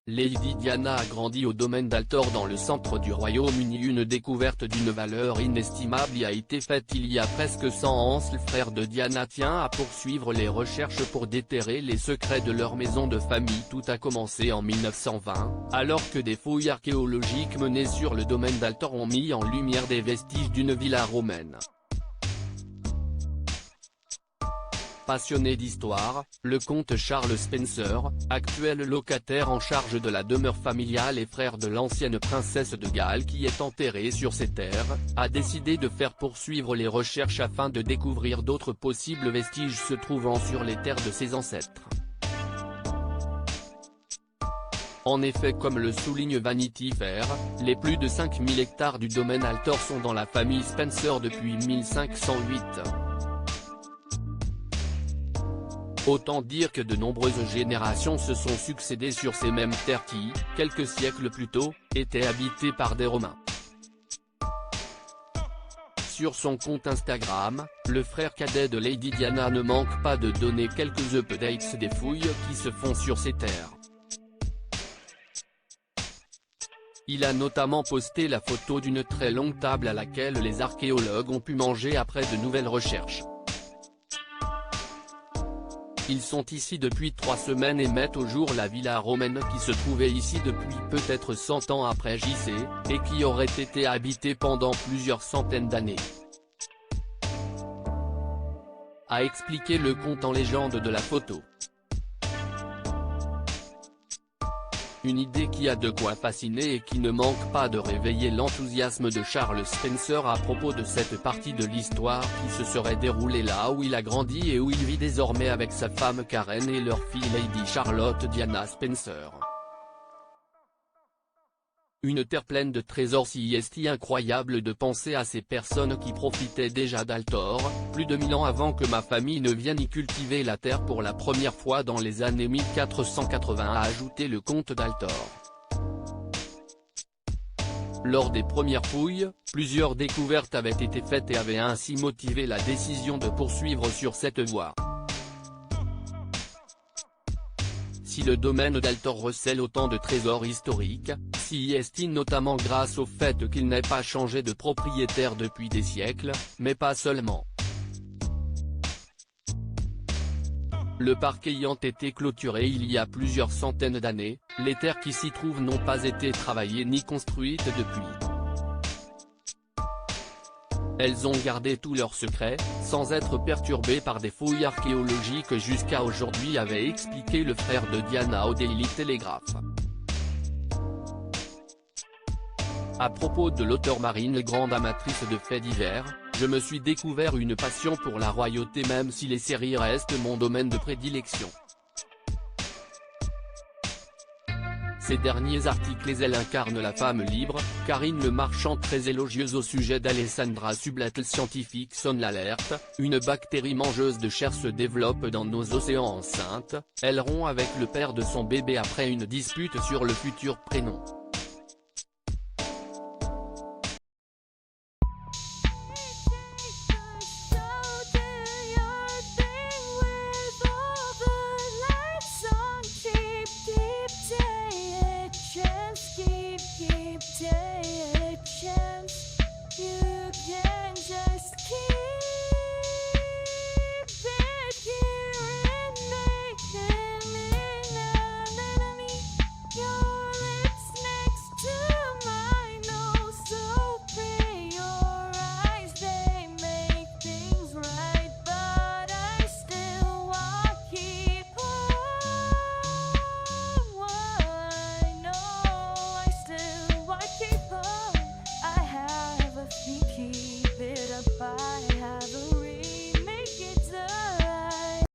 Lady Diana a grandi au domaine d'Altor dans le centre du Royaume-Uni. Une découverte d'une valeur inestimable y a été faite il y a presque 100 ans. Le frère de Diana tient à poursuivre les recherches pour déterrer les secrets de leur maison de famille. Tout a commencé en 1920, alors que des fouilles archéologiques menées sur le domaine d'Altor ont mis en lumière des vestiges d'une villa romaine. Passionné d'histoire, le comte Charles Spencer, actuel locataire en charge de la demeure familiale et frère de l'ancienne princesse de Galles qui est enterrée sur ces terres, a décidé de faire poursuivre les recherches afin de découvrir d'autres possibles vestiges se trouvant sur les terres de ses ancêtres. En effet, comme le souligne Vanity Fair, les plus de 5000 hectares du domaine Altor sont dans la famille Spencer depuis 1508. Autant dire que de nombreuses générations se sont succédées sur ces mêmes terres qui, quelques siècles plus tôt, étaient habitées par des Romains. Sur son compte Instagram, le frère cadet de Lady Diana ne manque pas de donner quelques updates des fouilles qui se font sur ces terres. Il a notamment posté la photo d'une très longue table à laquelle les archéologues ont pu manger après de nouvelles recherches. Ils sont ici depuis 3 semaines et mettent au jour la villa romaine qui se trouvait ici depuis peut-être 100 ans après JC, et qui aurait été habitée pendant plusieurs centaines d'années. A expliqué le conte en légende de la photo. Une idée qui a de quoi fasciner et qui ne manque pas de réveiller l'enthousiasme de Charles Spencer à propos de cette partie de l'histoire qui se serait déroulée là où il a grandi et où il vit désormais avec sa femme Karen et leur fille Lady Charlotte Diana Spencer. Une terre pleine de trésors. Si est incroyable de penser à ces personnes qui profitaient déjà d'Altor, plus de 1000 ans avant que ma famille ne vienne y cultiver la terre pour la première fois dans les années 1480, a ajouté le comte d'Altor. Lors des premières fouilles, plusieurs découvertes avaient été faites et avaient ainsi motivé la décision de poursuivre sur cette voie. Si le domaine d'Altor recèle autant de trésors historiques, s'y estime notamment grâce au fait qu'il n'ait pas changé de propriétaire depuis des siècles, mais pas seulement. Le parc ayant été clôturé il y a plusieurs centaines d'années, les terres qui s'y trouvent n'ont pas été travaillées ni construites depuis. Elles ont gardé tous leurs secrets, sans être perturbées par des fouilles archéologiques jusqu'à aujourd'hui, avait expliqué le frère de Diana au Daily Telegraph. À propos de l'auteur Marine, grande amatrice de faits divers, je me suis découvert une passion pour la royauté même si les séries restent mon domaine de prédilection. Ces derniers articles elle incarne la femme libre, Karine Le Marchand très élogieuse au sujet d'Alessandra Sublet. Le scientifique sonne l'alerte, une bactérie mangeuse de chair se développe dans nos océans. Enceinte, elle rompt avec le père de son bébé après une dispute sur le futur prénom.